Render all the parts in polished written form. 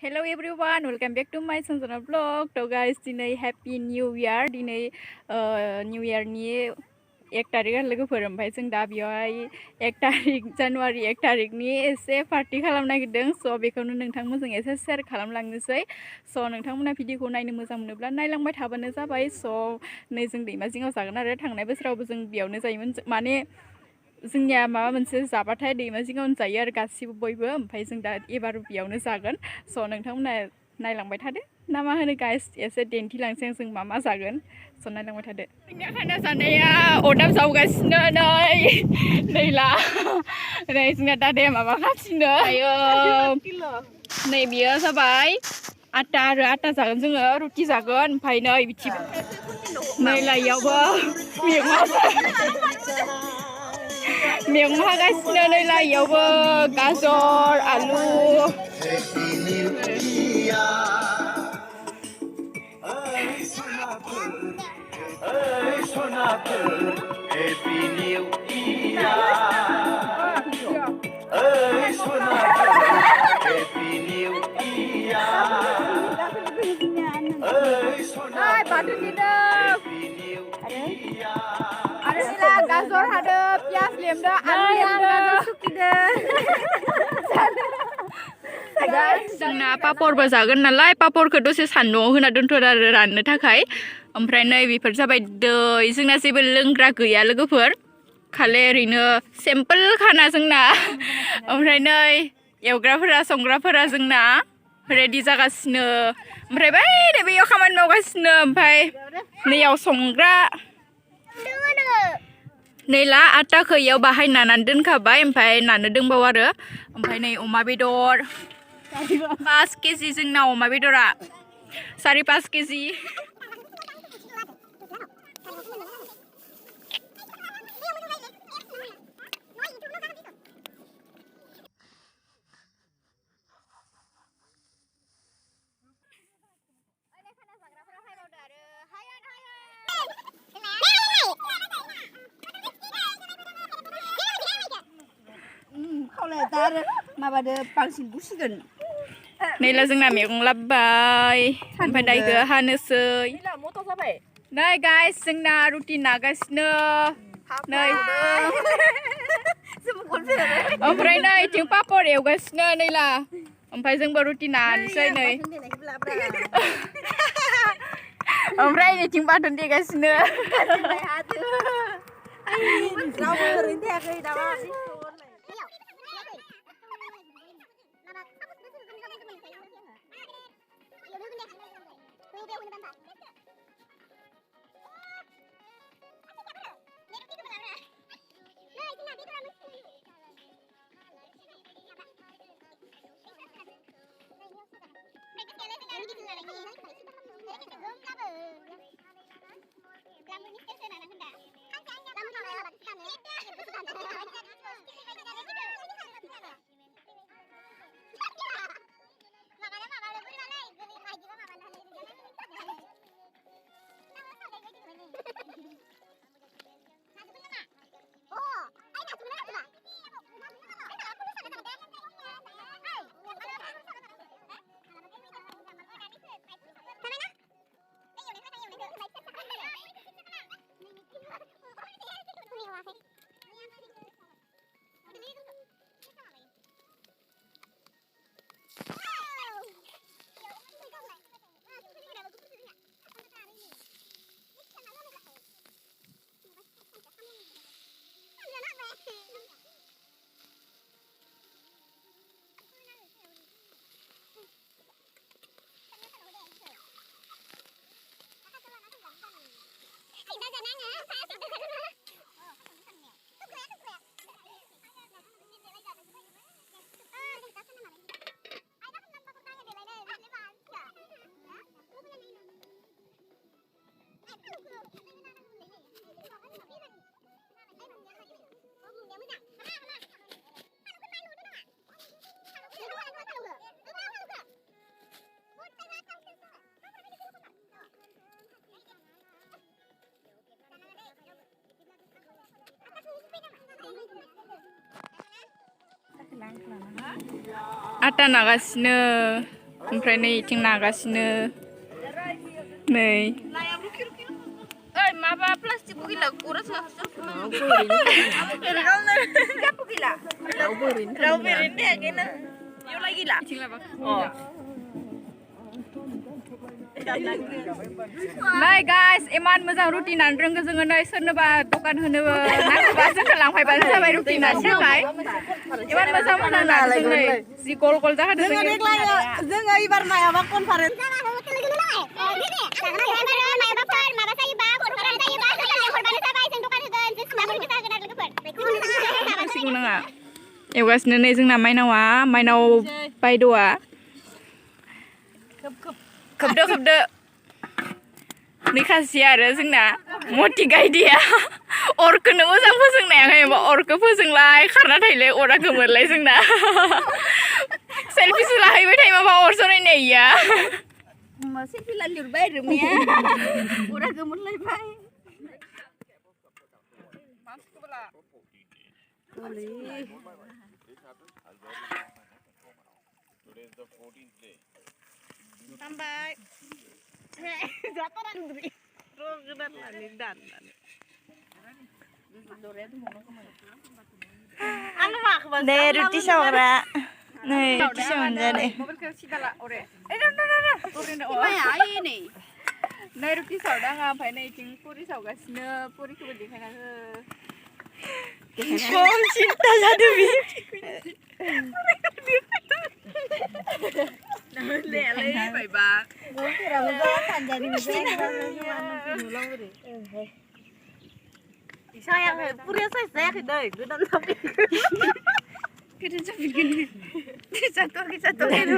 Hello everyone, welcome back to my channel vlog. So guys, दिनै Happy New Year. दिनै New Year नि 1 तारिख लोगोफोर ओमफ्राय जों दा बेयावहाय 1 तारिख जानुवारि 1 तारिखनि एसे पार्टी खालामनो नागिरदों। स' बेखौनो नोंथांमोनजों एसे शेयार खालामलांनोसै। स' नोंथांमोना भिडिअखौ नायनो मोजां मोनोब्ला नायलांबाय थाबानो जाबाय। स' नै जों दैमा जिङाव जागोन आरो थांनाय बोसोरावबो जों बेयावनो जायोमोन। माने जोंनिया माबा मोनसे जाबाथाय दैमा जिङावनो जायो आरो गासिबो बयबो। ओमफ्राय जों दा एबार बेयावनो जागोन। स' नोंथांमोना नायलांबाय थादो ना मा होनो गाइस एसे दिन्थिलांसै जों मा जागोन। स' नायलांबाय थादो। जोंनिया खाना जानाया अरदाब सावगासिनो नैला नै जोंना दादाया माबागासिनो आयो नै बियो जाबाय आटा आरो आटा जागोन जोङो रुटि जागोन ओमफ्राय नै बिदि नै लाइयावबो मैगं हागासिनो नै लाइयावबो गाजर आलु गाजर हादो पियाज लेमदो आलु लेमदो सुकिदो जोंना पापरबो जागोन नालाय पापरखौ दसे सान्दुंआव होना दोनथ'र आरो राननो थाखाय ओमफ्राय नै बेफोर जाबाय दै जोंना जेबो लोंग्रा गैया लोगोफोर खालि ओरैनो सिम्पोल खाना जोंना ओमफ्राय नै एवग्राफोरा संग्राफोरा जोंना रेडि जागासिनो ओमफ्राय बै बेयाव खामानि मावगासिनो ओमफ्राय नैयाव संग्रा नैला आटाखौ इयाव बाहाय नानानै दोनखाबाय ओमफ्राय नानो दंबावो आरो ओमफ्राय नै अमा बेदर 5 केजि जोंना अमा बेदरा 4-5 केजि माबादो बांसिन बुसिगोन नैला जोंना मैगं लाबोबाय ओमफ्राय दाइखौ हानोसै नै गाइस जोंना रुटि नागासिनो नै ओमफ्राय नै इथिं पापर एवगासिनो नैला ओमफ्राय जोंबो रुटि नानोसै नै ओमफ्राय इथिं बाथोन देगासिनो आटा नागासिनो ओमफ्राय नै इथिं नागासिनो नै माबा प्लास्टिक गैला गरासो रावबो ओरैनो थायाखैनो इयावलाय गैला नै गाइस इमान मोजां रुटिनानो रोंगो जोङो नै सोरनोबा दखान होनोबो नांगौबा जोंखौ लांफैबानो जाबाय रुटिनानो थाखाय इमान मोजां मोजां नादों नै जि गल गल जाखादों जोङो एबार मायाबा कनफारेन्स नाङा एवगासिनो नै जोंना माइनाव बायद'आ खोबदो नै खासि आरो जोंना मति गायदिया अरखौनो मोजां फोजोंनायाखै अरखौ फोजोंलाय खारना थायोलाय अरा गोमोरलाय जोंना सेल्फिसो लाहैबाय थायो माबा अर सरायनाय इया सेल्फि लिरबाय रोमिया अरा गोमोरलायबाय Sampai jatuh dari rogan lagi dan anu mak deh roti saura nih roti saura deh mobil ke sigala ore Maya ini नै रुटि सावदां ओमफ्राय नै इथिं पुरि सावगासिनो पुरिखौबो देखायना हो kok cinta jatuh bi lele phải bà sao em puri saya thì đời cứ đâm thọc cái đó chắc bikin satu ini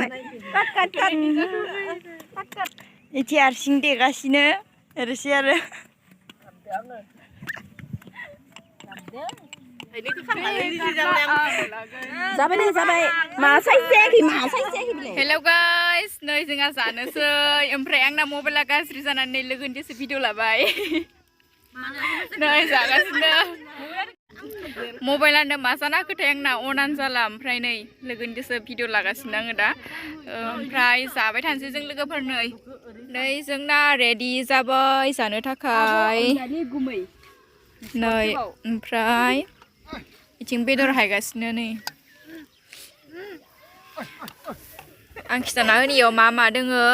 cắt 이제 아르싱 돼가시네 이러시 아르 जाबाय मा साइसे hello guys नै जोंहा जानोसै ओमफ्राय आंना मबाइला गाज्रि जानानै लोगोनिसो भिडिअ लाबाय नै जागासिनो मबाइलानो मा जाना खोथाय आंना अनानो जाला ओमफ्राय नै लोगोनिसो भिडिअ लागासिनो आङो दा ओमफ्राय जाबाय थानोसै जों लोगोफोर नै जोंना रेडि जाबाय जानो थाखाय नै ओमफ्राय इथिं बेदर हायगासिनो नै आं खिथाना होनियाव मा दोङो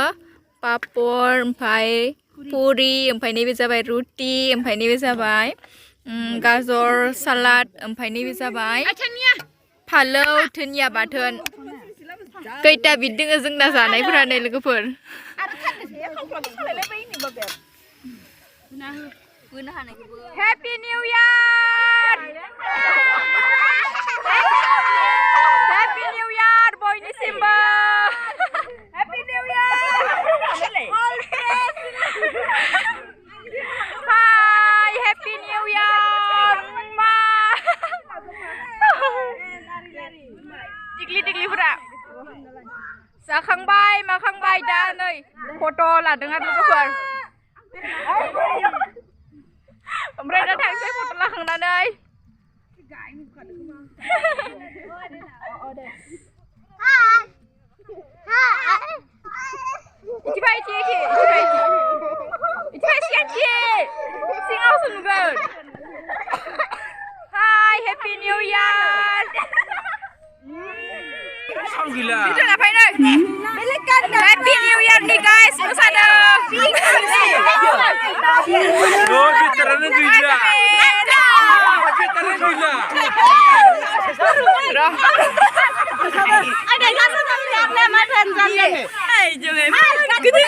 पापर ओमफ्राय पुरि ओमफ्राय नैबे जाबाय रुटि ओमफ्राय नैबे जाबाय गाजर सालाद ओमफ्राय नैबे जाबाय फालौ धोनिया बाथोन खैथा बिद दोङो जोंना जानायफोरा नै लोगोफोर Happy New Year! Happy New Year, boy December! Happy New Year! Hi, Happy New Year! Digli pura. Zaखांबाय माखांबाय दा नै फट' लादों आरो लोगोफोर ओमफ्राय दा थांसै फट' लाखांनानै इथिफाय सिङावसो नुगोन हाय हेपि निउ इयार बिदिनो फैनो हेपि निउ इयारनि गाइस मोसादों ada kasus tapi apa madan jalan hai jangan gede